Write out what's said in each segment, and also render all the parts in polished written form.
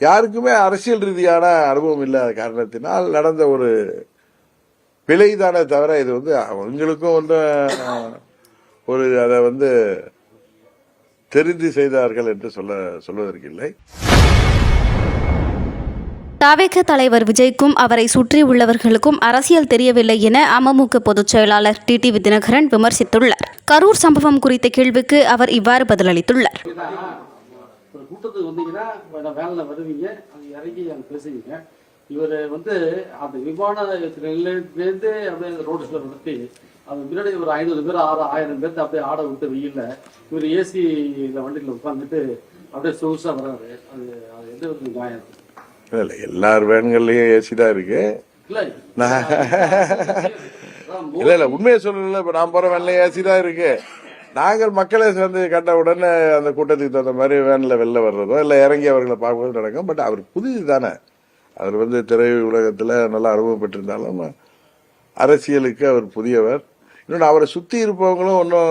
யாருக்குமே அரசியல் ரீதியான அனுபவம் இல்லாத காரணத்தினால் நடந்த ஒரு பிழைதானே தவிர இது வந்து அவங்களுக்கும் வந்து ஒரு அதை வந்து தெரிந்து செய்தார்கள் என்று சொல்வதற்கில்லை. தவிக தலைவர் விஜய்க்கும் அவரை சுற்றியுள்ளவர்களுக்கும் அரசியல் தெரியவில்லை என அமமுக பொதுச் செயலாளர் டிடிவி தினகரன் விமர்சித்துள்ளார். கரூர் சம்பவம் குறித்த கேள்விக்கு அவர் இவ்வாறு பதிலளித்துள்ளார். கூட்டத்துக்கு வந்தீங்கன்னா வேலையில் வருவீங்க, அது இறங்கி அங்கே பேசுவீங்க. இவர் வந்து அந்த விமான நிலையத்திலேருந்து அப்படியே ரோட்ஸில் நடத்தி அது முன்னாடி ஒரு 500 பேர் 1000 பேர்த்து அப்படியே ஆட விட்டு வெயில்ல இவர் ஏசியில் வண்டியில் உட்காந்துட்டு அப்படியே சொகுசாக வர்றாரு. அது எந்த ஒரு நியாயம்? இல்லை, எல்லார் வேன்கள்லயும் ஏசி தான் இருக்கு. இல்ல இல்ல உண்மையை சொல்லல. இப்ப நான் போற வேன்ல ஏசி தான் இருக்கு. நாங்கள் மக்களை சேர்ந்து கண்ட உடனே அந்த கூட்டத்துக்கு தகுந்த மாதிரி வேன்ல வெளில வர்றதோ இல்லை இறங்கி அவர்களை பார்க்கறதோ நடக்கும். பட் அவர் புதிது தானே. அவர் வந்து திரை உலகத்தில் நல்லா அனுபவம் பெற்றிருந்தாலும் அரசியலுக்கு அவர் புதியவர். இன்னொன்று அவரை சுற்றி இருப்பவங்களும் ஒன்றும்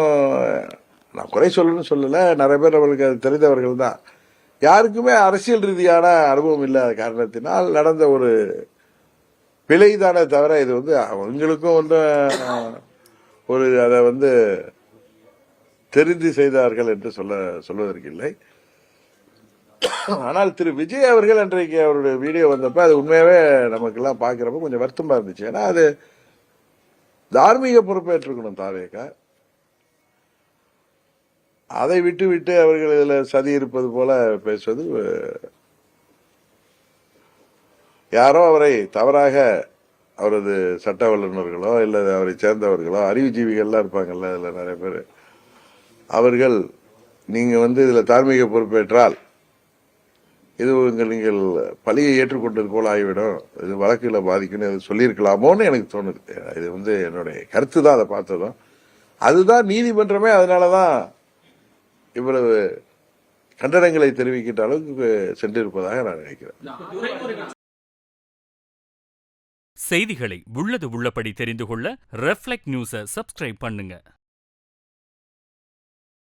நான் குறை சொல்லணும்னு சொல்லலை. நிறைய பேர் அவர்களுக்கு அது தெரிந்தவர்கள் தான். யாருக்குமே அரசியல் ரீதியான அனுபவம் இல்லாத காரணத்தினால் நடந்த ஒரு பிழைதானே தவிர இது வந்து அவங்களுக்கும் வந்து ஒரு அதை வந்து தெரிந்து செய்தார்கள் என்று சொல்வதற்கில்லை. ஆனால் திரு விஜய் அவர்கள் அன்றைக்கு அவருடைய வீடியோ வந்தப்ப அது உண்மையாவே நமக்கெல்லாம் பார்க்கிறப்ப கொஞ்சம் வருத்தமா இருந்துச்சு. ஏன்னா அது தார்மீக பொறுப்பேற்றுக்கணும் தாவேக. அதை விட்டு அவர்கள் இதில் சதி இருப்பது போல பேசுவது, யாரோ அவரை தவறாக அவரது சட்ட வல்லுநர்களோ இல்லை அவரை சேர்ந்தவர்களோ அறிவுஜீவிகள்லாம் இருப்பாங்கல்ல, இதில் நிறைய பேர், அவர்கள் நீங்க வந்து இதுல தார்மீக பொறுப்பேற்றால் இது நீங்கள் பழியை ஏற்றுக்கொண்டது போல ஆகிவிடும், இது வழக்குகளை பாதிக்குன்னு சொல்லியிருக்கலாமோன்னு எனக்கு தோணுது. இது வந்து என்னுடைய கருத்து தான். அதை பார்த்ததும் அதுதான் நீதிமன்றமே அதனாலதான் இவ்வளவு கண்டனங்களை தெரிவிக்கின்ற அளவுக்கு சென்றிருப்பதாக நான் நினைக்கிறேன். செய்திகளை உள்ளது உள்ளபடி தெரிந்து கொள்ள ரெஃப்ளெக்ட் நியூஸை சப்ஸ்கிரைப் பண்ணுங்க.